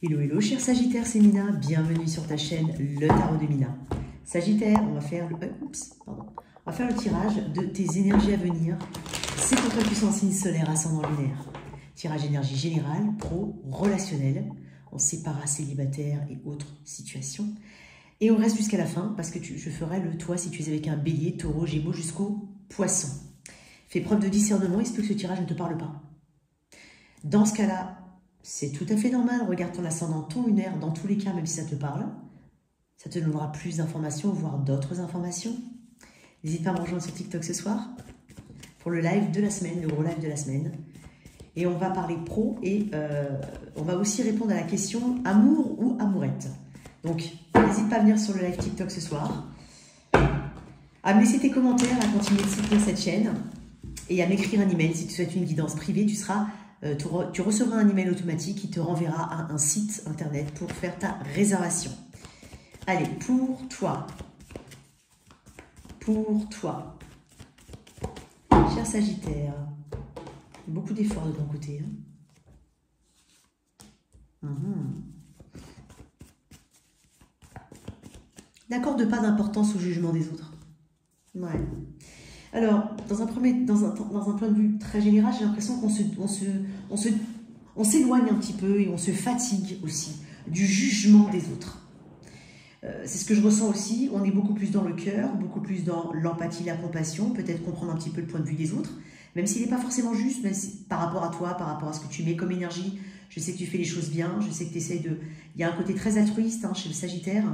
Hello, hello, cher Sagittaire, c'est Mina. Bienvenue sur ta chaîne, le Tarot de Mina. Sagittaire, on va faire le tirage de tes énergies à venir. C'est pour toi, puissant signe solaire, ascendant lunaire. Tirage énergie générale, pro, relationnel. On sépara, célibataire et autres situations. Et on reste jusqu'à la fin parce que je ferai le toi si tu es avec un bélier, taureau, gémeaux jusqu'au poisson. Fais preuve de discernement, il se peut que ce tirage ne te parle pas. Dans ce cas-là, c'est tout à fait normal. Regarde ton ascendant, ton lunaire, dans tous les cas, même si ça te parle. Ça te donnera plus d'informations, voire d'autres informations. N'hésite pas à me rejoindre sur TikTok ce soir pour le live de la semaine, le gros live de la semaine. Et on va parler pro et on va aussi répondre à la question amour ou amourette. Donc, n'hésite pas à venir sur le live TikTok ce soir, à me laisser tes commentaires, à continuer de soutenir cette chaîne et à m'écrire un email si tu souhaites une guidance privée. Tu recevras un email automatique qui te renverra à un site internet pour faire ta réservation. Allez, pour toi, cher Sagittaire, beaucoup d'efforts de ton côté. N'accorde pas d'importance au jugement des autres. Ouais. Alors, dans un point de vue très général, j'ai l'impression qu'on s'éloigne un petit peu et on se fatigue aussi du jugement des autres. C'est ce que je ressens aussi. On est beaucoup plus dans le cœur, beaucoup plus dans l'empathie, la compassion, peut-être comprendre un petit peu le point de vue des autres, même s'il n'est pas forcément juste, même si, par rapport à toi, par rapport à ce que tu mets comme énergie. Je sais que tu fais les choses bien, je sais que tu essaies de... Il y a un côté très altruiste chez le Sagittaire.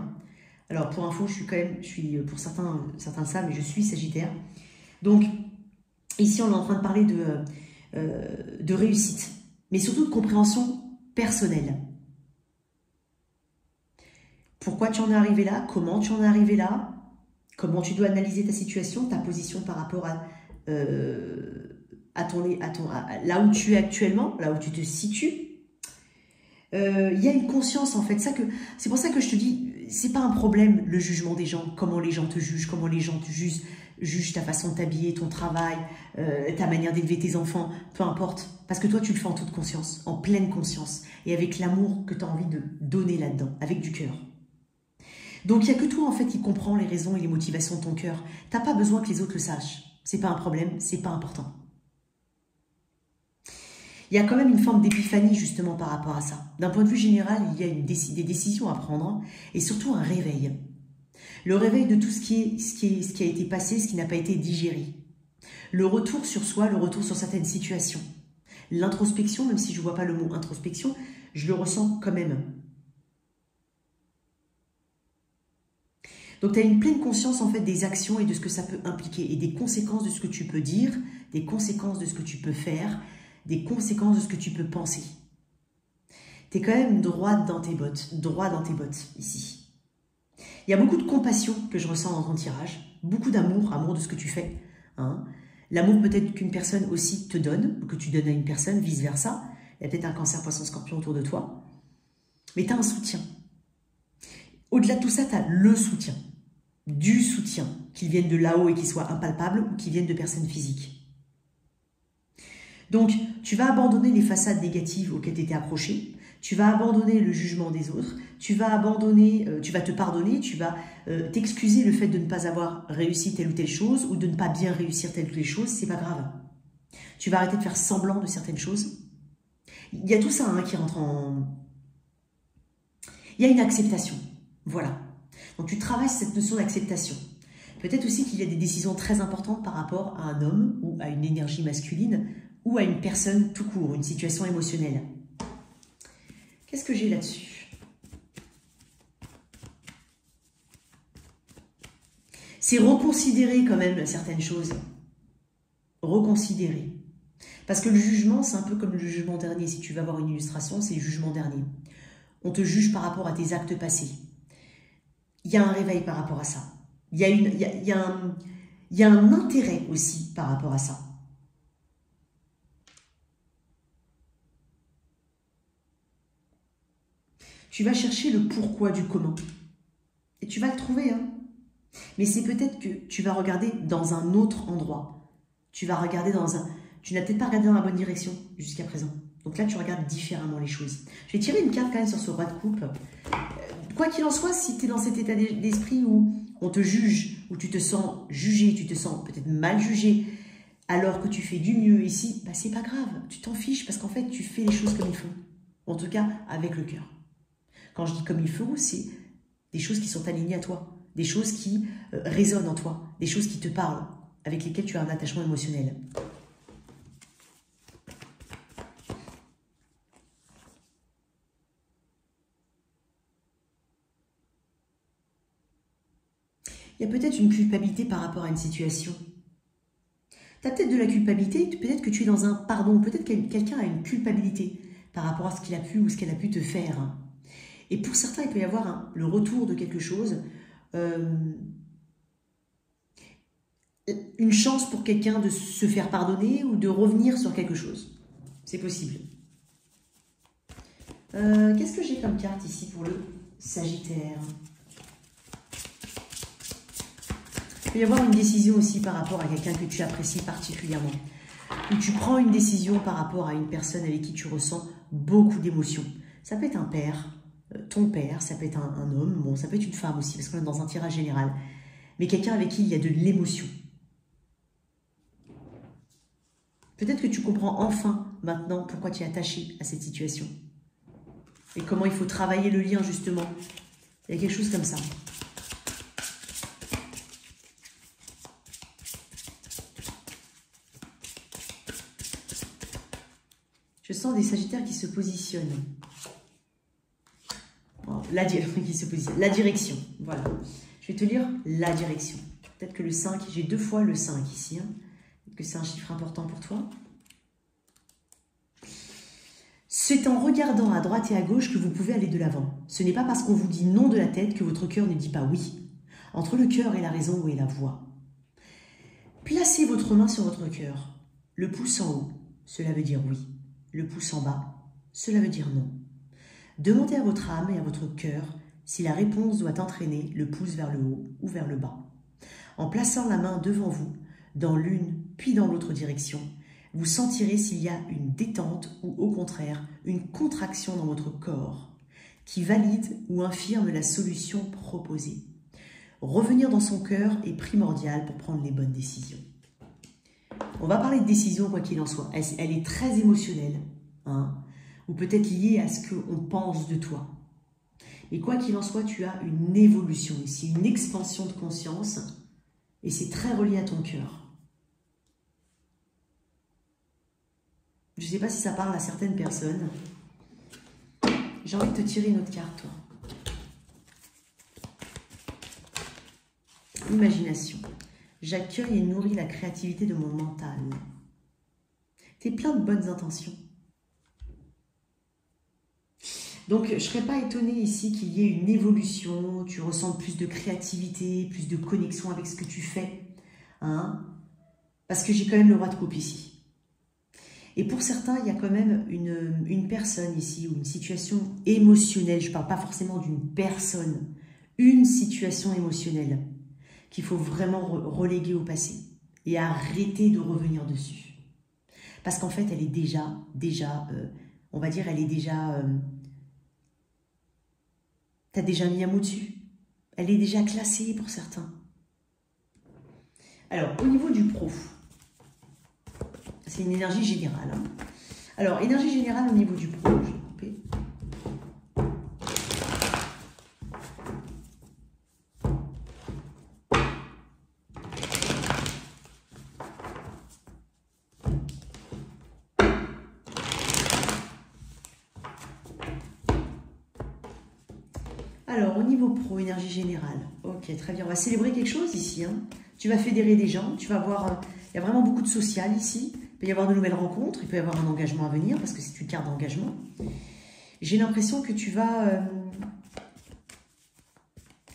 Alors, pour info, je suis pour certains ça, mais je suis Sagittaire. Donc, ici, on est en train de parler de réussite, mais surtout de compréhension personnelle. Pourquoi tu en es arrivé là? Comment tu en es arrivé là? Comment tu dois analyser ta situation, ta position par rapport à là où tu es actuellement, là où tu te situes. Il y a une conscience, en fait. C'est pour ça que je te dis, c'est pas un problème, le jugement des gens, comment les gens te jugent, comment les gens te jugent ta façon de t'habiller, ton travail, ta manière d'élever tes enfants, peu importe. Parce que toi, tu le fais en toute conscience, en pleine conscience, et avec l'amour que tu as envie de donner là-dedans, avec du cœur. Donc, il n'y a que toi, en fait, qui comprends les raisons et les motivations de ton cœur. Tu n'as pas besoin que les autres le sachent. C'est pas un problème, c'est pas important. Il y a quand même une forme d'épiphanie, justement, par rapport à ça. D'un point de vue général, il y a des décisions à prendre, et surtout un réveil. Le réveil de tout ce qui a été passé, ce qui n'a pas été digéré. Le retour sur soi, le retour sur certaines situations. L'introspection, même si je ne vois pas le mot introspection, je le ressens quand même. Donc, tu as une pleine conscience, en fait, des actions et de ce que ça peut impliquer, et des conséquences de ce que tu peux dire, des conséquences de ce que tu peux faire, des conséquences de ce que tu peux penser. Tu es quand même droite dans tes bottes, ici. Il y a beaucoup de compassion que je ressens dans ton tirage, beaucoup d'amour, amour de ce que tu fais. L'amour peut-être qu'une personne aussi te donne, ou que tu donnes à une personne, vice-versa. Il y a peut-être un cancer, poisson, scorpion autour de toi. Mais tu as un soutien. Au-delà de tout ça, tu as le soutien. Du soutien, qu'il vienne de là-haut et qu'il soit impalpable, ou qu'il vienne de personnes physiques. Donc, tu vas abandonner les façades négatives auxquelles tu étais accroché. Tu vas abandonner le jugement des autres, tu vas te pardonner, tu vas t'excuser le fait de ne pas avoir réussi telle ou telle chose ou de ne pas bien réussir telle ou telle chose, c'est pas grave. Tu vas arrêter de faire semblant de certaines choses. Il y a tout ça qui rentre en... Il y a une acceptation, voilà. Donc tu travailles cette notion d'acceptation. Peut-être aussi qu'il y a des décisions très importantes par rapport à un homme ou à une énergie masculine ou à une personne tout court, une situation émotionnelle. Qu'est-ce que j'ai là-dessus? C'est reconsidérer quand même certaines choses. Reconsidérer. Parce que le jugement, c'est un peu comme le jugement dernier. Si tu vas voir une illustration, c'est le jugement dernier. On te juge par rapport à tes actes passés. Il y a un réveil par rapport à ça. Il y a un intérêt aussi par rapport à ça. Tu vas chercher le pourquoi du comment. Et tu vas le trouver. Mais c'est peut-être que tu vas regarder dans un autre endroit. Tu vas regarder tu n'as peut-être pas regardé dans la bonne direction jusqu'à présent. Donc là, tu regardes différemment les choses. Je vais tirer une carte quand même sur ce roi de coupe. Quoi qu'il en soit, si tu es dans cet état d'esprit où on te juge, où tu te sens jugé, tu te sens peut-être mal jugé, alors que tu fais du mieux ici, bah c'est pas grave, tu t'en fiches parce qu'en fait, tu fais les choses comme il faut. En tout cas, avec le cœur. Quand je dis comme il faut, c'est des choses qui sont alignées à toi, des choses qui résonnent en toi, des choses qui te parlent, avec lesquelles tu as un attachement émotionnel. Il y a peut-être une culpabilité par rapport à une situation. Tu as peut-être de la culpabilité, peut-être que tu es dans un pardon, peut-être que quelqu'un a une culpabilité par rapport à ce qu'il a pu ou ce qu'elle a pu te faire. Et pour certains, il peut y avoir le retour de quelque chose, une chance pour quelqu'un de se faire pardonner ou de revenir sur quelque chose. C'est possible. Qu'est-ce que j'ai comme carte ici pour le Sagittaire ? Il peut y avoir une décision aussi par rapport à quelqu'un que tu apprécies particulièrement. Ou tu prends une décision par rapport à une personne avec qui tu ressens beaucoup d'émotions. Ça peut être un père, ton père, ça peut être un homme, bon, ça peut être une femme aussi, parce qu'on est dans un tirage général. Mais quelqu'un avec qui il y a de l'émotion. Peut-être que tu comprends enfin maintenant pourquoi tu es attaché à cette situation. Et comment il faut travailler le lien justement. Il y a quelque chose comme ça. Je sens des Sagittaires qui se positionnent. La direction. Voilà. Je vais te lire la direction. Peut-être que le 5, j'ai 2 fois le 5 ici. Peut-être que c'est un chiffre important pour toi. C'est en regardant à droite et à gauche que vous pouvez aller de l'avant. Ce n'est pas parce qu'on vous dit non de la tête que votre cœur ne dit pas oui. Entre le cœur et la raison, où est la voix? Placez votre main sur votre cœur. Le pouce en haut, cela veut dire oui. Le pouce en bas, cela veut dire non. Demandez à votre âme et à votre cœur si la réponse doit entraîner le pouce vers le haut ou vers le bas. En plaçant la main devant vous, dans l'une puis dans l'autre direction, vous sentirez s'il y a une détente ou au contraire une contraction dans votre corps qui valide ou infirme la solution proposée. Revenir dans son cœur est primordial pour prendre les bonnes décisions. On va parler de décision quoi qu'il en soit. Elle est très émotionnelle, hein, ou peut-être liée à ce qu'on pense de toi. Et quoi qu'il en soit, tu as une évolution ici, une expansion de conscience, et c'est très relié à ton cœur. Je ne sais pas si ça parle à certaines personnes. J'ai envie de te tirer une autre carte, toi. Imagination. J'accueille et nourris la créativité de mon mental. Tu es plein de bonnes intentions. Donc, je ne serais pas étonnée ici qu'il y ait une évolution, tu ressens plus de créativité, plus de connexion avec ce que tu fais. Hein, parce que j'ai quand même le roi de coupe ici. Et pour certains, il y a quand même une personne ici, ou une situation émotionnelle. Je ne parle pas forcément d'une personne, une situation émotionnelle qu'il faut vraiment reléguer au passé et arrêter de revenir dessus. Parce qu'en fait, elle est déjà on va dire, elle est déjà... tu as déjà mis un mot dessus. Elle est déjà classée pour certains. Alors, au niveau du pro, c'est une énergie générale. Hein. Alors, énergie générale au niveau du pro, je vais couper. Alors, au niveau pro, énergie générale. Ok, très bien. On va célébrer quelque chose ici. Hein. Tu vas fédérer des gens. Tu vas voir, il y a vraiment beaucoup de social ici. Il peut y avoir de nouvelles rencontres. Il peut y avoir un engagement à venir parce que c'est une carte d'engagement. J'ai l'impression que tu vas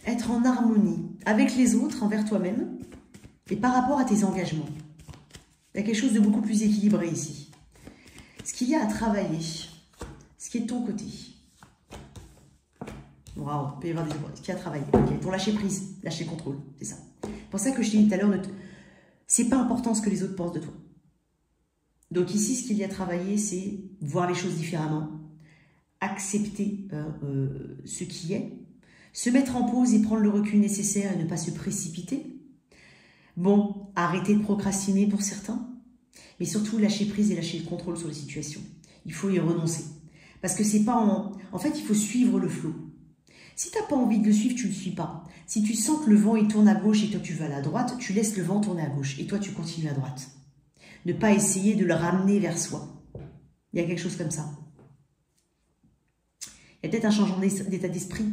être en harmonie avec les autres, envers toi-même et par rapport à tes engagements. Il y a quelque chose de beaucoup plus équilibré ici. Ce qu'il y a à travailler, ce qui est de ton côté. Waouh, il peut y avoir ce qu'il y a à travailler. Okay. Pour lâcher prise, lâcher le contrôle, c'est ça. C'est pour ça que je t'ai dit tout à l'heure, c'est pas important ce que les autres pensent de toi. Donc ici, ce qu'il y a à travailler, c'est voir les choses différemment, accepter ce qui est, se mettre en pause et prendre le recul nécessaire et ne pas se précipiter. Bon, arrêter de procrastiner pour certains, mais surtout lâcher prise et lâcher le contrôle sur les situations. Il faut y renoncer. Parce que c'est pas en fait, il faut suivre le flot. Si tu n'as pas envie de le suivre, tu ne le suis pas. Si tu sens que le vent il tourne à gauche et toi tu vas à droite, tu laisses le vent tourner à gauche et toi tu continues à droite. Ne pas essayer de le ramener vers soi. Il y a quelque chose comme ça. Il y a peut-être un changement d'état d'esprit,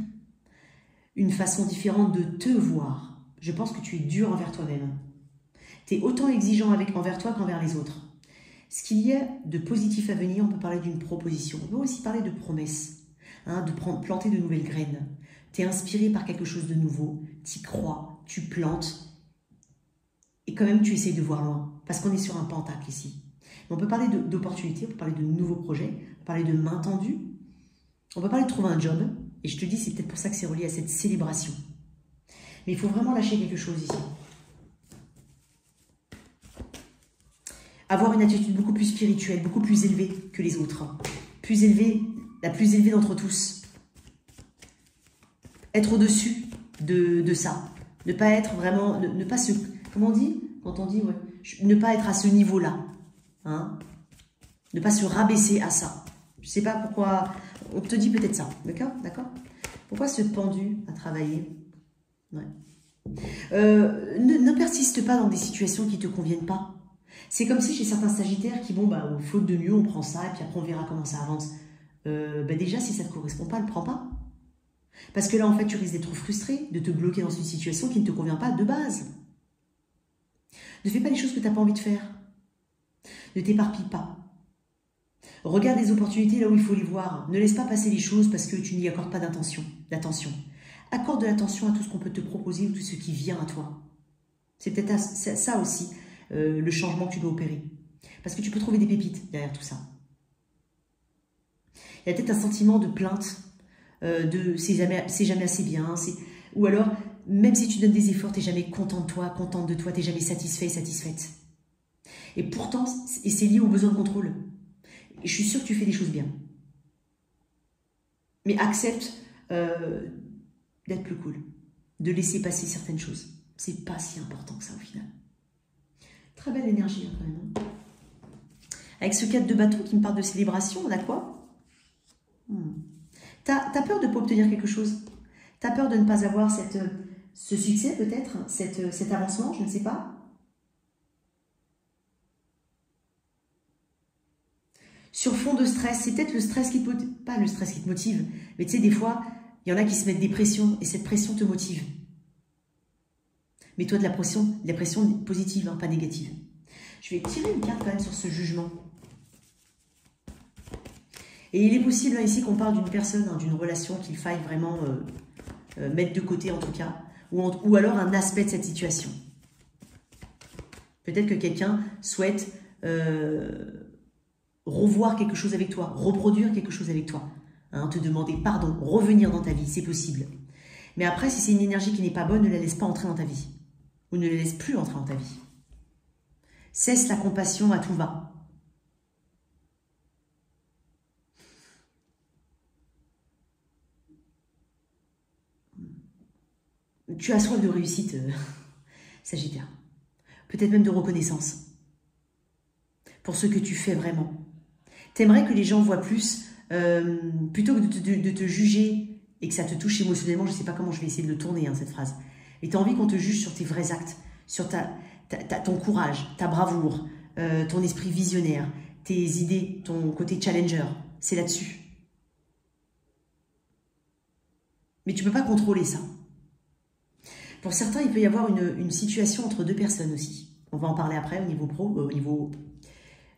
une façon différente de te voir. Je pense que tu es dur envers toi-même. Tu es autant exigeant envers toi qu'envers les autres. Ce qu'il y a de positif à venir, on peut parler d'une proposition. On peut aussi parler de promesses. De planter de nouvelles graines. Tu es inspiré par quelque chose de nouveau, tu y crois, tu plantes, et quand même tu essayes de voir loin, parce qu'on est sur un pentacle ici. On peut parler d'opportunités, on peut parler de nouveaux projets, on peut parler de main tendue, on peut parler de trouver un job, et je te dis, c'est peut-être pour ça que c'est relié à cette célébration. Mais il faut vraiment lâcher quelque chose ici. Avoir une attitude beaucoup plus spirituelle, beaucoup plus élevée que les autres, plus élevée, la plus élevée d'entre tous. Être au-dessus de ça. Ne pas être vraiment... Ne pas se... Comment on dit? Quand on dit... Ouais, ne pas être à ce niveau-là. Ne pas se rabaisser à ça. Je ne sais pas pourquoi... On te dit peut-être ça. D'accord? D'accord? Pourquoi ce pendu à travailler? Ouais. Ne persiste pas dans des situations qui ne te conviennent pas. C'est comme si chez certains sagittaires qui, bon, faute de mieux, on prend ça et puis après on verra comment ça avance. Déjà, si ça ne te correspond pas, ne le prends pas. Parce que là, en fait, tu risques d'être frustré, de te bloquer dans une situation qui ne te convient pas de base. Ne fais pas les choses que tu n'as pas envie de faire. Ne t'éparpille pas. Regarde les opportunités là où il faut les voir. Ne laisse pas passer les choses parce que tu n'y accordes pas d'attention. Accorde de l'attention à tout ce qu'on peut te proposer ou tout ce qui vient à toi. C'est peut-être ça aussi, le changement que tu dois opérer. Parce que tu peux trouver des pépites derrière tout ça. Il y a peut-être un sentiment de plainte, de c'est jamais assez bien, ou alors, même si tu donnes des efforts, tu n'es jamais content de toi, contente de toi, tu n'es jamais satisfait, satisfaite. Et pourtant, c'est lié au besoin de contrôle. Et je suis sûre que tu fais des choses bien. Mais accepte d'être plus cool, de laisser passer certaines choses. C'est pas si important que ça au final. Très belle énergie quand même. Avec ce 4 de bâton qui me parle de célébration, on a quoi? T'as peur de ne pas obtenir quelque chose. T'as peur de ne pas avoir ce succès peut-être, cet avancement, je ne sais pas. Sur fond de stress, c'est peut-être le stress qui te motive, pas le stress qui te motive, mais tu sais, des fois, il y en a qui se mettent des pressions et cette pression te motive. Mais toi, de la pression positive, pas négative. Je vais tirer une carte quand même sur ce jugement. Et il est possible ici qu'on parle d'une personne, d'une relation qu'il faille vraiment mettre de côté en tout cas, ou alors un aspect de cette situation. Peut-être que quelqu'un souhaite revoir quelque chose avec toi, reproduire quelque chose avec toi, te demander pardon, revenir dans ta vie, c'est possible. Mais après, si c'est une énergie qui n'est pas bonne, ne la laisse pas entrer dans ta vie, ou ne la laisse plus entrer dans ta vie. Cesse la compassion à tout va. Tu as soif de réussite, Sagittaire. Peut-être même de reconnaissance. Pour ce que tu fais vraiment. T'aimerais que les gens voient plus, plutôt que de te juger et que ça te touche émotionnellement. Je ne sais pas comment je vais essayer de le tourner, cette phrase. Et tu as envie qu'on te juge sur tes vrais actes, sur ton courage, ta bravoure, ton esprit visionnaire, tes idées, ton côté challenger. C'est là-dessus. Mais tu ne peux pas contrôler ça. Pour certains, il peut y avoir une situation entre deux personnes aussi. On va en parler après au niveau pro, au niveau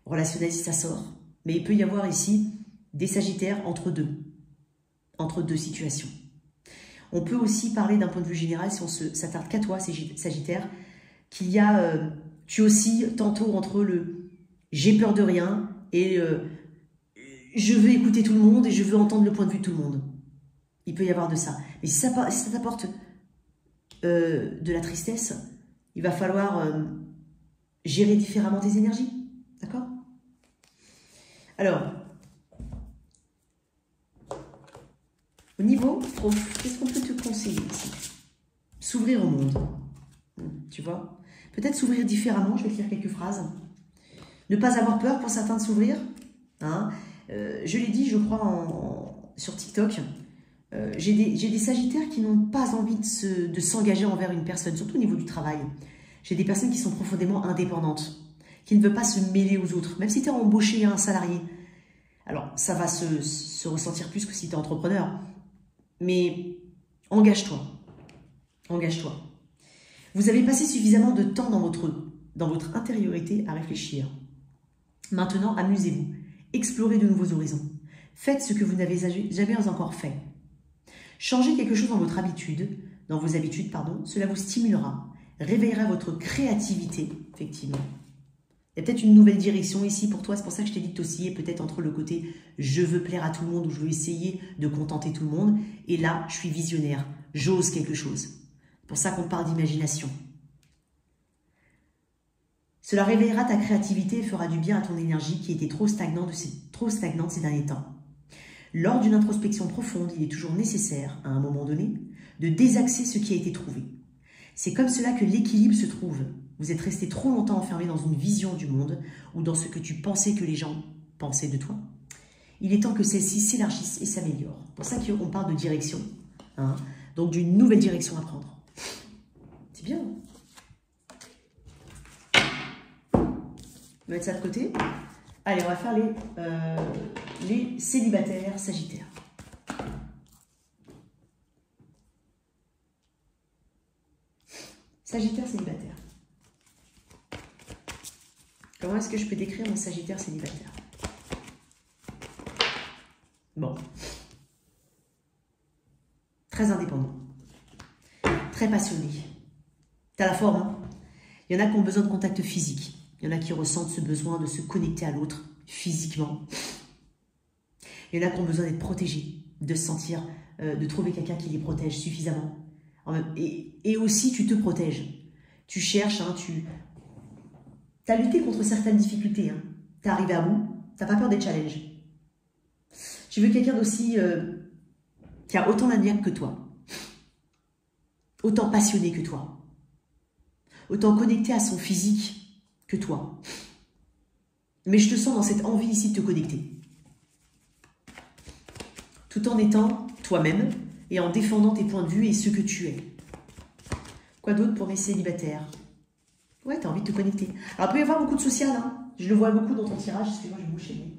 relationnel si ça sort. Mais il peut y avoir ici des sagittaires entre deux situations. On peut aussi parler d'un point de vue général, si on s'attarde qu'à toi, Sagittaire, qu'il y a, tu oscilles tantôt entre le « j'ai peur de rien » et « je veux écouter tout le monde et je veux entendre le point de vue de tout le monde ». Il peut y avoir de ça. Mais si ça t'apporte de la tristesse, il va falloir gérer différemment tes énergies. D'accord? Alors, au niveau prof, qu'est-ce qu'on peut te conseiller ici? S'ouvrir au monde, tu vois. Peut-être s'ouvrir différemment, je vais te lire quelques phrases. Ne pas avoir peur pour certains de s'ouvrir. Hein. Je l'ai dit, je crois, sur TikTok. J'ai des sagittaires qui n'ont pas envie de s'engager envers une personne, surtout au niveau du travail. J'ai des personnes qui sont profondément indépendantes, qui ne veulent pas se mêler aux autres, même si tu es embauché un salarié. Alors, ça va se ressentir plus que si tu es entrepreneur. Mais engage-toi. Engage-toi. Vous avez passé suffisamment de temps dans votre intériorité à réfléchir. Maintenant, amusez-vous. Explorez de nouveaux horizons. Faites ce que vous n'avez jamais encore fait. Changez quelque chose dans vos habitudes, cela vous stimulera, réveillera votre créativité, effectivement. Il y a peut-être une nouvelle direction ici pour toi, c'est pour ça que je t'ai dit de t'osciller peut-être entre le côté « je veux plaire à tout le monde » ou « je veux essayer de contenter tout le monde » et là, je suis visionnaire, j'ose quelque chose. C'est pour ça qu'on parle d'imagination. Cela réveillera ta créativité et fera du bien à ton énergie qui était trop stagnante ces derniers temps. Lors d'une introspection profonde, il est toujours nécessaire, à un moment donné, de désaxer ce qui a été trouvé. C'est comme cela que l'équilibre se trouve. Vous êtes resté trop longtemps enfermé dans une vision du monde ou dans ce que tu pensais que les gens pensaient de toi. Il est temps que celle-ci s'élargisse et s'améliore. C'est pour ça qu'on parle de direction, hein, donc d'une nouvelle direction à prendre. C'est bien. On va mettre ça de côté. Allez, on va faire les célibataires sagittaires. Sagittaire célibataire. Comment est-ce que je peux décrire mon sagittaire célibataire? Bon. Très indépendant. Très passionné. T'as la forme, hein? Il y en a qui ont besoin de contact physique. Il y en a qui ressentent ce besoin de se connecter à l'autre physiquement. Il y en a qui ont besoin d'être protégés, de se sentir, de trouver quelqu'un qui les protège suffisamment. Et aussi, tu te protèges. Tu cherches, hein, tu as lutté contre certaines difficultés. Hein. Tu es arrivé à bout, tu n'as pas peur des challenges. Tu veux quelqu'un d'aussi qui a autant d'aniaque que toi, autant passionné que toi, autant connecté à son physique que toi. Mais je te sens dans cette envie ici de te connecter. Tout en étant toi-même et en défendant tes points de vue et ce que tu es. Quoi d'autre pour mes célibataires? Ouais, tu as envie de te connecter. Alors, il peut y avoir beaucoup de social, hein. Je le vois beaucoup dans ton tirage. Excuse-moi, je vais me boucher le nez.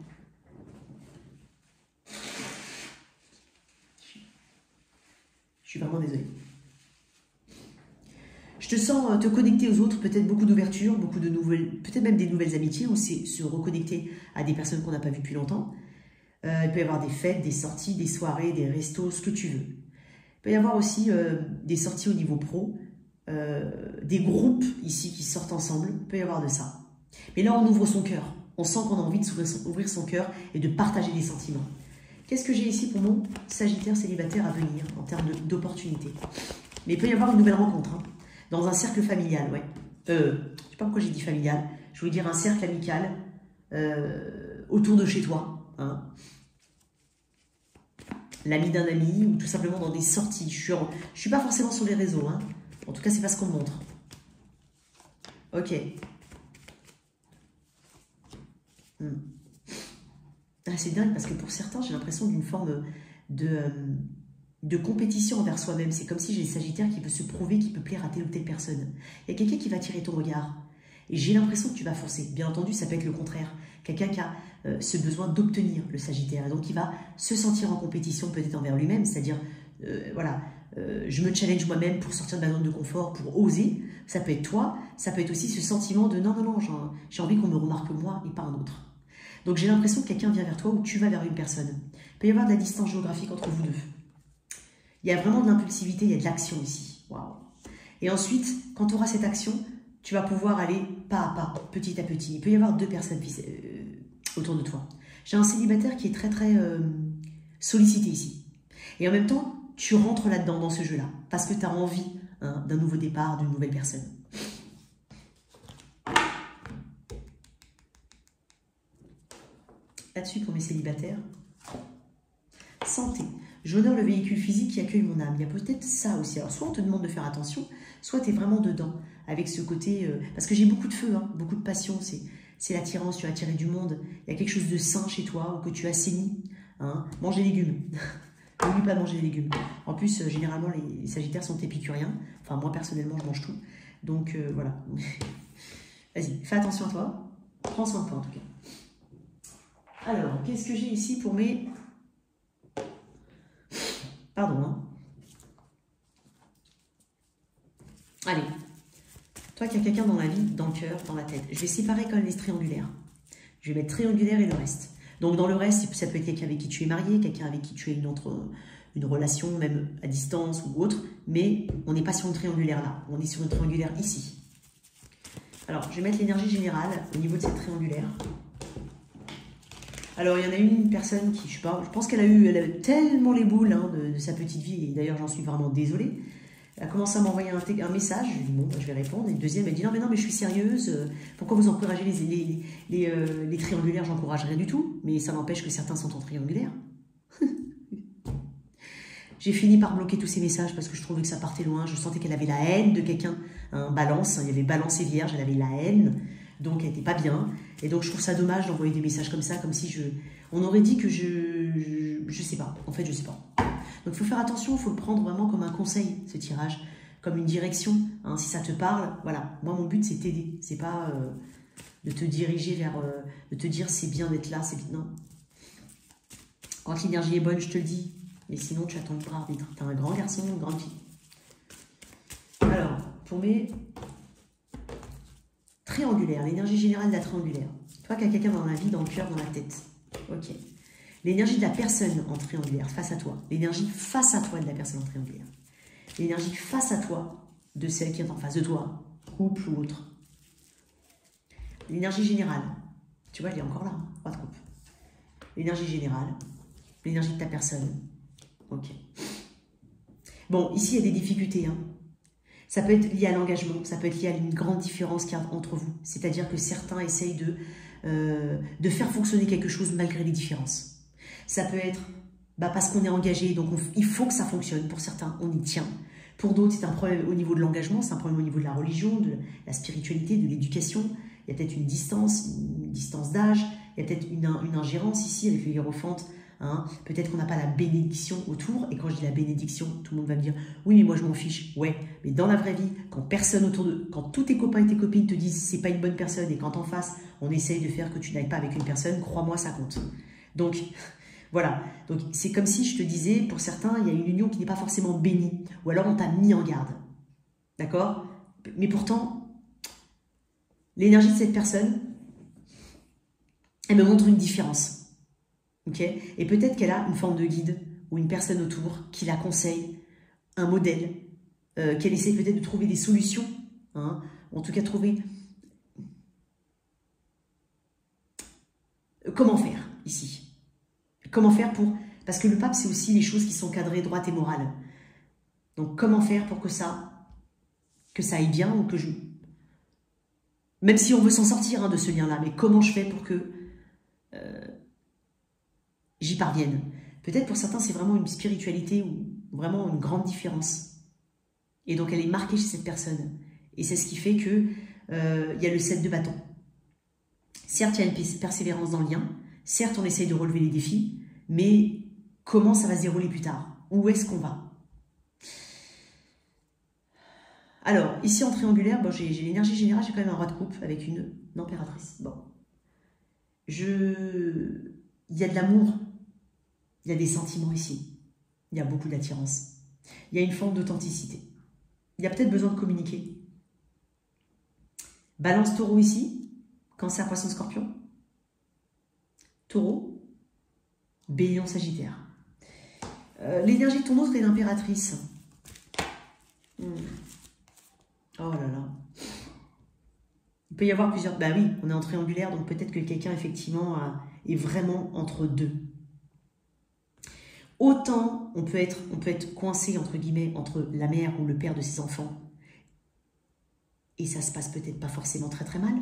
Je suis vraiment désolée. Je te sens te connecter aux autres, peut-être beaucoup d'ouverture, beaucoup de nouvelles, peut-être même des nouvelles amitiés, ou c'est se reconnecter à des personnes qu'on n'a pas vues depuis longtemps. Il peut y avoir des fêtes, des sorties, des soirées, des restos, ce que tu veux. Il peut y avoir aussi des sorties au niveau pro, des groupes ici qui sortent ensemble. Il peut y avoir de ça. Mais là, on ouvre son cœur. On sent qu'on a envie d'ouvrir son cœur et de partager des sentiments. Qu'est-ce que j'ai ici pour mon Sagittaire célibataire à venir en termes d'opportunités? Mais il peut y avoir une nouvelle rencontre, hein, dans un cercle familial, ouais. Je ne sais pas pourquoi j'ai dit familial. Je voulais dire un cercle amical autour de chez toi. Hein. L'ami d'un ami ou tout simplement dans des sorties. Je suis pas forcément sur les réseaux. Hein. En tout cas, c'est pas ce qu'on me montre. Ok. Ah, c'est dingue parce que pour certains, j'ai l'impression d'une forme de compétition envers soi-même. C'est comme si j'ai des Sagittaires qui veut se prouver, qui peut plaire à telle ou telle personne. Il y a quelqu'un qui va attirer ton regard. Et j'ai l'impression que tu vas foncer. Bien entendu, ça peut être le contraire. Quelqu'un qui a ce besoin d'obtenir le Sagittaire. Donc, il va se sentir en compétition peut-être envers lui-même. C'est-à-dire, voilà, je me challenge moi-même pour sortir de ma zone de confort, pour oser. Ça peut être toi. Ça peut être aussi ce sentiment de non, non, non, j'ai envie qu'on me remarque moi et pas un autre. Donc, j'ai l'impression que quelqu'un vient vers toi ou tu vas vers une personne. Il peut y avoir de la distance géographique entre vous deux. Il y a vraiment de l'impulsivité, il y a de l'action ici. Waouh. Et ensuite, quand tu auras cette action, tu vas pouvoir aller pas à pas, petit à petit. Il peut y avoir deux personnes autour de toi. J'ai un célibataire qui est très, très sollicité ici. Et en même temps, tu rentres là-dedans, dans ce jeu-là, parce que tu as envie d'un nouveau départ, d'une nouvelle personne. Là-dessus, pour mes célibataires. Santé. J'honore le véhicule physique qui accueille mon âme. Il y a peut-être ça aussi. Alors, soit on te demande de faire attention, soit tu es vraiment dedans, avec ce côté... parce que j'ai beaucoup de feu, hein, beaucoup de passion. C'est l'attirance, tu as attiré du monde. Il y a quelque chose de sain chez toi, ou que tu assainis. Hein. Mange des légumes. N'oublie pas de manger des légumes. En plus, généralement, les sagittaires sont épicuriens. Enfin, moi, personnellement, je mange tout. Donc, voilà. Vas-y, fais attention à toi. Prends soin de toi, en tout cas. Alors, qu'est-ce que j'ai ici pour mes... Pardon, hein. Allez. Toi qui as quelqu'un dans la vie, dans le cœur, dans la tête. Je vais séparer quand même les triangulaires. Je vais mettre triangulaire et le reste. Donc, dans le reste, ça peut être quelqu'un avec qui tu es marié, quelqu'un avec qui tu as une relation, même à distance ou autre. Mais on n'est pas sur une triangulaire là. On est sur une triangulaire ici. Alors, je vais mettre l'énergie générale au niveau de cette triangulaire. Alors, il y en a une personne qui, je sais pas, je pense qu'elle a eu tellement les boules hein, de sa petite vie, et d'ailleurs, j'en suis vraiment désolée. Elle a commencé à m'envoyer un message, je lui ai dit, bon, bah, je vais répondre. Et une deuxième, elle dit, non, mais je suis sérieuse, pourquoi vous encouragez les triangulaires? J'encourage rien du tout, mais ça n'empêche que certains sont en triangulaire. J'ai fini par bloquer tous ces messages parce que je trouvais que ça partait loin. Je sentais qu'elle avait la haine de quelqu'un. Hein, balance, il y avait balance et vierge, elle avait la haine. Donc, elle n'était pas bien. Et donc, je trouve ça dommage d'envoyer des messages comme ça, comme si on aurait dit que je sais pas. En fait, je sais pas. Donc, il faut faire attention, il faut le prendre vraiment comme un conseil, ce tirage, comme une direction. Hein, si ça te parle, voilà. Moi, mon but, c'est t'aider. C'est pas de te diriger vers... de te dire, c'est bien d'être là, c'est bien. Non. Quand l'énergie est bonne, je te le dis. Mais sinon, tu attends le bras arbitre. Tu es un grand garçon, une grande fille. Alors, pour mes triangulaires, l'énergie générale de la triangulaire. Toi qui as quelqu'un dans la vie, dans le cœur, dans la tête. Ok. L'énergie de la personne en triangulaire, face à toi. L'énergie face à toi de la personne en triangulaire. L'énergie face à toi de celle qui est en face de toi, couple ou autre. L'énergie générale. Tu vois, elle est encore là, hein, 3 de coupe. L'énergie générale. L'énergie de ta personne. Ok. Bon, ici, il y a des difficultés. Hein. Ça peut être lié à l'engagement, ça peut être lié à une grande différence qu'il y a entre vous. C'est-à-dire que certains essayent de faire fonctionner quelque chose malgré les différences. Ça peut être parce qu'on est engagé, donc il faut que ça fonctionne. Pour certains, on y tient. Pour d'autres, c'est un problème au niveau de l'engagement, c'est un problème au niveau de la religion, de la spiritualité, de l'éducation. Il y a peut-être une distance d'âge, il y a peut-être une ingérence ici avec le hiérophante. Hein. Peut-être qu'on n'a pas la bénédiction autour, et quand je dis la bénédiction, tout le monde va me dire « Oui, mais moi je m'en fiche. » Ouais, mais dans la vraie vie, quand tous tes copains et tes copines te disent « C'est pas une bonne personne » et quand en face, on essaye de faire que tu n'ailles pas avec une personne, crois-moi, ça compte. Donc, voilà. Donc, c'est comme si je te disais, pour certains, il y a une union qui n'est pas forcément bénie, ou alors on t'a mis en garde. D'accord? Mais pourtant, l'énergie de cette personne, elle me montre une différence. Okay, et peut-être qu'elle a une forme de guide ou une personne autour qui la conseille, un modèle, qu'elle essaie peut-être de trouver des solutions, hein, en tout cas trouver comment faire ici. Comment faire pour... Parce que le pape, c'est aussi les choses qui sont cadrées, droites et morales. Donc comment faire pour que ça aille bien ou que je... Même si on veut s'en sortir hein, de ce lien-là, mais comment je fais pour que... j'y parvienne. Peut-être pour certains, c'est vraiment une spiritualité ou vraiment une grande différence. Et donc, elle est marquée chez cette personne. Et c'est ce qui fait que y a le 7 de bâton. Certes, il y a une persévérance dans le lien. Certes, on essaye de relever les défis. Mais comment ça va se dérouler plus tard? Où est-ce qu'on va? Alors, ici en triangulaire, bon, j'ai l'énergie générale, j'ai quand même un roi de coupe avec une impératrice. Bon. Il y a de l'amour. Il y a des sentiments ici. Il y a beaucoup d'attirance. Il y a une forme d'authenticité. Il y a peut-être besoin de communiquer. Balance taureau ici. Cancer, poisson, scorpion. Taureau. Bélier, sagittaire. L'énergie de ton autre est l'impératrice. Oh là là. Il peut y avoir plusieurs... Bah oui, on est en triangulaire, donc peut-être que quelqu'un, effectivement, est vraiment entre deux. Autant on peut être coincé, entre guillemets, entre la mère ou le père de ses enfants, et ça se passe peut-être pas forcément très très mal,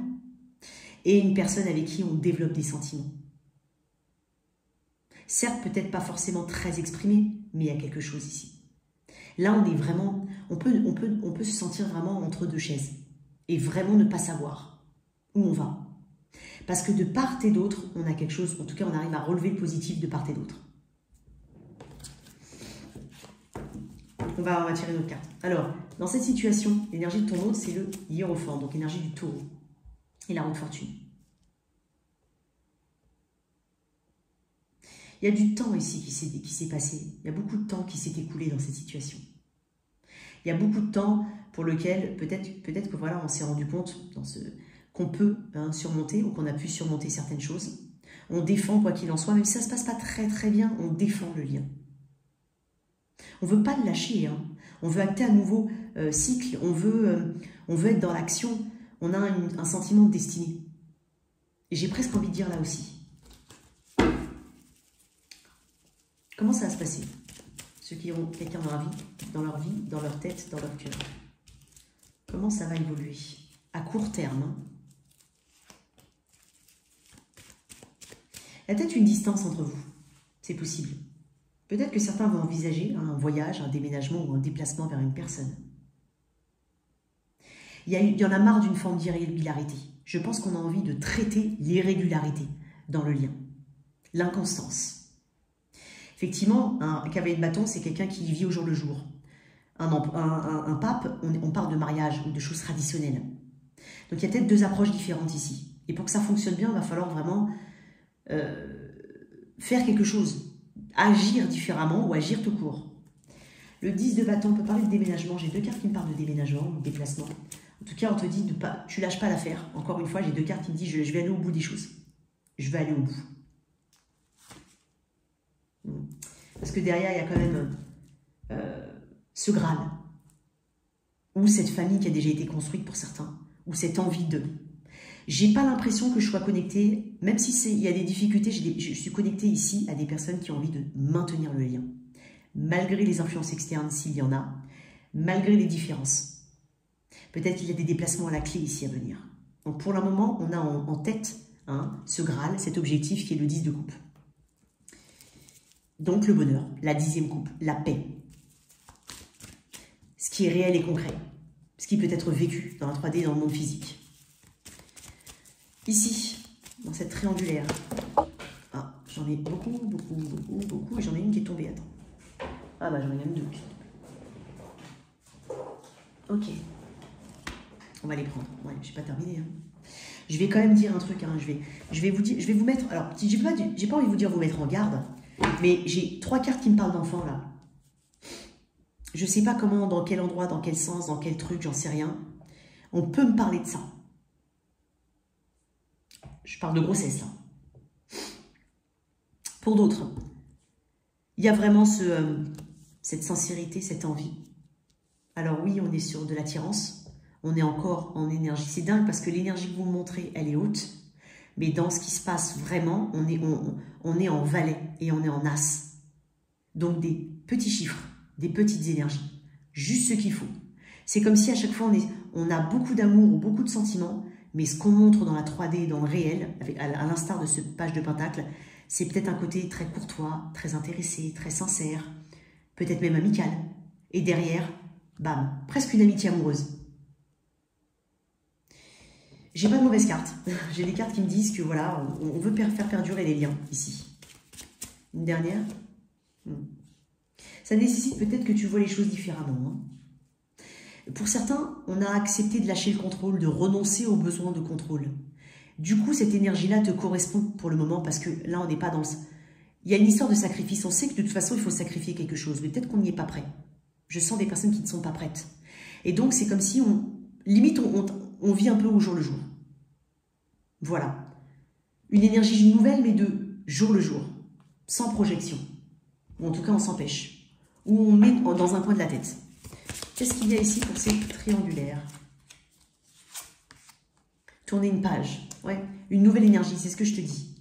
et une personne avec qui on développe des sentiments. Certes, peut-être pas forcément très exprimé, mais il y a quelque chose ici. Là, on est vraiment, on peut se sentir vraiment entre deux chaises et vraiment ne pas savoir où on va. Parce que de part et d'autre, on a quelque chose, en tout cas, on arrive à relever le positif de part et d'autre. On va tirer notre carte. Alors, dans cette situation, l'énergie de ton hôte, c'est le hiérophant, donc énergie du taureau et la roue de fortune. Il y a du temps ici qui s'est passé. Il y a beaucoup de temps qui s'est écoulé dans cette situation. Il y a beaucoup de temps pour lequel peut-être que voilà, on s'est rendu compte qu'on peut surmonter ou qu'on a pu surmonter certaines choses. On défend quoi qu'il en soit, même si ça ne se passe pas très très bien, on défend le lien. On ne veut pas le lâcher, hein. On veut acter un nouveau cycle, on veut être dans l'action, on a un sentiment de destinée. Et j'ai presque envie de dire là aussi. Comment ça va se passer? Ceux qui auront quelqu'un dans leur vie, dans leur tête, dans leur cœur. Comment ça va évoluer? À court terme. Hein. Il y a peut-être une distance entre vous. C'est possible. Peut-être que certains vont envisager un voyage, un déménagement ou un déplacement vers une personne. Il y en a marre d'une forme d'irrégularité. Je pense qu'on a envie de traiter l'irrégularité dans le lien. L'inconstance. Effectivement, un cavalier de bâton, c'est quelqu'un qui vit au jour le jour. Un pape, on parle de mariage ou de choses traditionnelles. Donc il y a peut-être deux approches différentes ici. Et pour que ça fonctionne bien, il va falloir vraiment faire quelque chose. Agir différemment ou agir tout court. Le 10 de bâton, on peut parler de déménagement. J'ai deux cartes qui me parlent de déménagement ou de déplacement. En tout cas, on te dit de pas, tu lâches pas l'affaire. Encore une fois, j'ai deux cartes qui me disent je vais aller au bout des choses. Je vais aller au bout. Parce que derrière, il y a quand même ce Graal. Ou cette famille qui a déjà été construite pour certains. Ou cette envie d'eux. J'ai pas l'impression que je sois connectée, même si il y a des difficultés, je suis connectée ici à des personnes qui ont envie de maintenir le lien. Malgré les influences externes, s'il y en a, malgré les différences. Peut-être qu'il y a des déplacements à la clé ici à venir. Donc pour le moment, on a en tête ce Graal, cet objectif qui est le 10 de coupe. Donc le bonheur, la 10e coupe, la paix. Ce qui est réel et concret. Ce qui peut être vécu dans la 3D et dans le monde physique. Ici, dans cette triangulaire, j'en ai beaucoup, et j'en ai une qui est tombée, attends. Ah bah j'en ai même deux. Ok. On va les prendre. Ouais, je n'ai pas terminé. Hein. Je vais quand même dire un truc. Hein. Je vais vous mettre... Alors, j'ai pas envie de vous dire vous mettre en garde, mais j'ai 3 cartes qui me parlent d'enfants, là. Je ne sais pas comment, dans quel endroit, dans quel sens, dans quel truc, j'en sais rien. On peut me parler de ça. Je parle de grossesse, là. Pour d'autres, il y a vraiment cette sincérité, cette envie. Alors oui, on est sur de l'attirance. On est encore en énergie. C'est dingue parce que l'énergie que vous me montrez, elle est haute. Mais dans ce qui se passe vraiment, on est en valet et on est en as. Donc des petits chiffres, des petites énergies. Juste ce qu'il faut. C'est comme si à chaque fois, on a beaucoup d'amour ou beaucoup de sentiments. Mais ce qu'on montre dans la 3D, dans le réel, à l'instar de ce page de pentacle, c'est peut-être un côté très courtois, très intéressé, très sincère, peut-être même amical. Et derrière, bam, presque une amitié amoureuse. J'ai pas de mauvaises cartes. J'ai des cartes qui me disent que voilà, on veut faire perdurer les liens ici. Une dernière. Ça nécessite peut-être que tu vois les choses différemment. Hein. Pour certains, on a accepté de lâcher le contrôle, de renoncer au besoin de contrôle. Du coup, cette énergie-là te correspond pour le moment parce que là, on n'est pas dans... Il y a une histoire de sacrifice. On sait que de toute façon, il faut sacrifier quelque chose, mais peut-être qu'on n'y est pas prêt. Je sens des personnes qui ne sont pas prêtes. Et donc, c'est comme si on vit un peu au jour le jour. Voilà. Une énergie nouvelle, mais de jour le jour. Sans projection. Ou en tout cas, on s'empêche. Ou on met dans un coin de la tête. Qu'est-ce qu'il y a ici pour ces triangulaires? Tourner une page. Ouais, une nouvelle énergie, c'est ce que je te dis.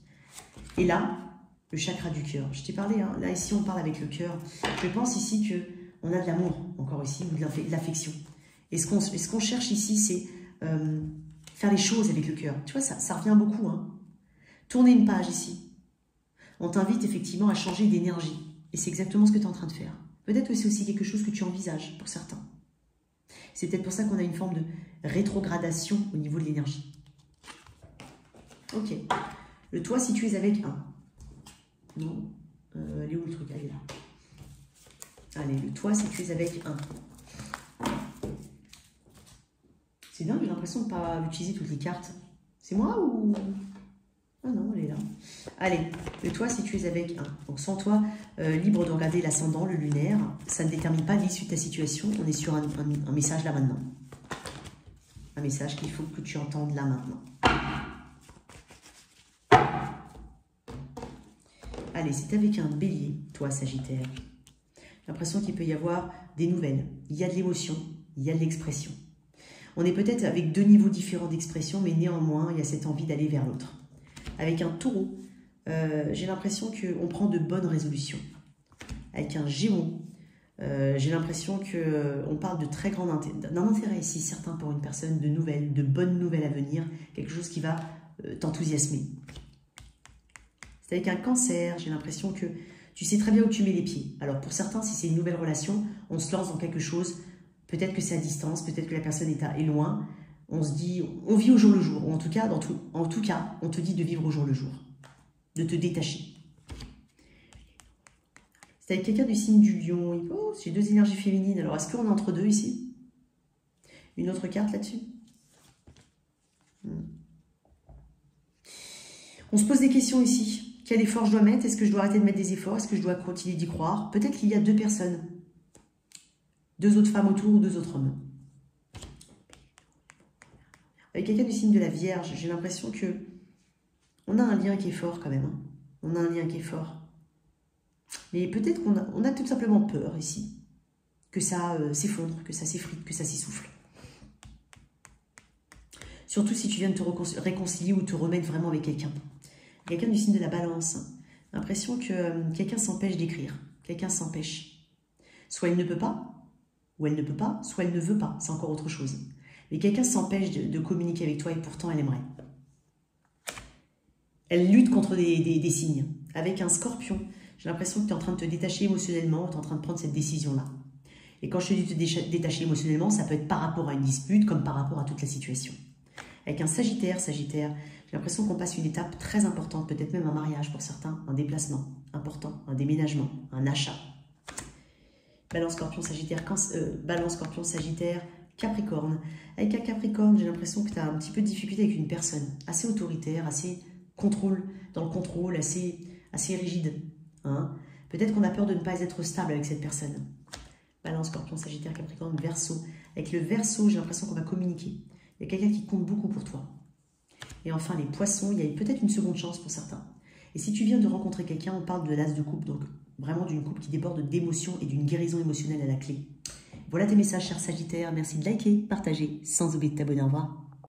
Et là, le chakra du cœur. Je t'ai parlé, hein, là, ici, on parle avec le cœur. Je pense ici qu'on a de l'amour, encore ici, ou de l'affection. Et ce qu'on cherche ici, c'est faire les choses avec le cœur. Tu vois, ça revient beaucoup. Hein. Tourner une page ici. On t'invite effectivement à changer d'énergie. Et c'est exactement ce que tu es en train de faire. Peut-être que c'est aussi quelque chose que tu envisages pour certains. C'est peut-être pour ça qu'on a une forme de rétrogradation au niveau de l'énergie. Ok. Le toi, si tu es avec un. Non. Elle est où le truc? Elle est là. Allez, le toi, si tu es avec un. C'est dingue, j'ai l'impression de ne pas utiliser toutes les cartes. C'est moi ou... Ah non, elle est là. Allez, le toi, si tu es avec un. Donc, sans toi, libre de regarder l'ascendant, le lunaire. Ça ne détermine pas l'issue de ta situation. On est sur un message là maintenant. Un message qu'il faut que tu entendes là maintenant. Allez, c'est avec un bélier, toi, Sagittaire. J'ai l'impression qu'il peut y avoir des nouvelles. Il y a de l'émotion, il y a de l'expression. On est peut-être avec deux niveaux différents d'expression, mais néanmoins, il y a cette envie d'aller vers l'autre. Avec un taureau, j'ai l'impression qu'on prend de bonnes résolutions. Avec un gémeau, j'ai l'impression qu'on parle de très grand intérêt, d'un intérêt ici, certain pour une personne, de nouvelles, de bonnes nouvelles à venir, quelque chose qui va t'enthousiasmer. C'est avec un cancer, j'ai l'impression que tu sais très bien où tu mets les pieds. Alors pour certains, si c'est une nouvelle relation, on se lance dans quelque chose, peut-être que c'est à distance, peut-être que la personne est loin, on se dit, on vit au jour le jour, ou en tout cas, on te dit de vivre au jour le jour, de te détacher. C'est avec quelqu'un du signe du lion, oh, c'est deux énergies féminines, alors est-ce qu'on est entre deux ici? Une autre carte là-dessus? On se pose des questions ici. Quel effort je dois mettre? Est-ce que je dois arrêter de mettre des efforts? Est-ce que je dois continuer d'y croire? Peut-être qu'il y a deux personnes. Deux autres femmes autour ou deux autres hommes. Avec quelqu'un du signe de la Vierge, j'ai l'impression que on a un lien qui est fort quand même. Hein. On a un lien qui est fort. Mais peut-être qu'on a tout simplement peur ici. Que ça s'effondre, que ça s'effrite, que ça s'essouffle. Surtout si tu viens de te réconcilier ou te remettre vraiment avec quelqu'un. Quelqu'un du signe de la Balance. L'impression que quelqu'un s'empêche d'écrire. Quelqu'un s'empêche. Soit il ne peut pas, ou elle ne peut pas, soit elle ne veut pas. C'est encore autre chose. Mais quelqu'un s'empêche de communiquer avec toi et pourtant elle aimerait. Elle lutte contre des signes. Avec un Scorpion, j'ai l'impression que tu es en train de te détacher émotionnellement, tu es en train de prendre cette décision-là. Et quand je te dis te détacher émotionnellement, ça peut être par rapport à une dispute comme par rapport à toute la situation. Avec un Sagittaire, j'ai l'impression qu'on passe une étape très importante, peut-être même un mariage pour certains, un déplacement important, un déménagement, un achat. Balance, Scorpion, Sagittaire, Balance, Scorpion, Sagittaire, Capricorne. Avec un Capricorne, j'ai l'impression que tu as un petit peu de difficulté avec une personne assez autoritaire, assez dans le contrôle, assez rigide. Hein. Peut-être qu'on a peur de ne pas être stable avec cette personne. Balance, Scorpion, Sagittaire, Capricorne, Verseau. Avec le Verseau, j'ai l'impression qu'on va communiquer. Il y a quelqu'un qui compte beaucoup pour toi. Et enfin, les Poissons, il y a peut-être une seconde chance pour certains. Et si tu viens de rencontrer quelqu'un, on parle de l'as de coupe, donc vraiment d'une coupe qui déborde d'émotions et d'une guérison émotionnelle à la clé. Voilà tes messages, chers Sagittaires. Merci de liker, partager, sans oublier de t'abonner. Au revoir.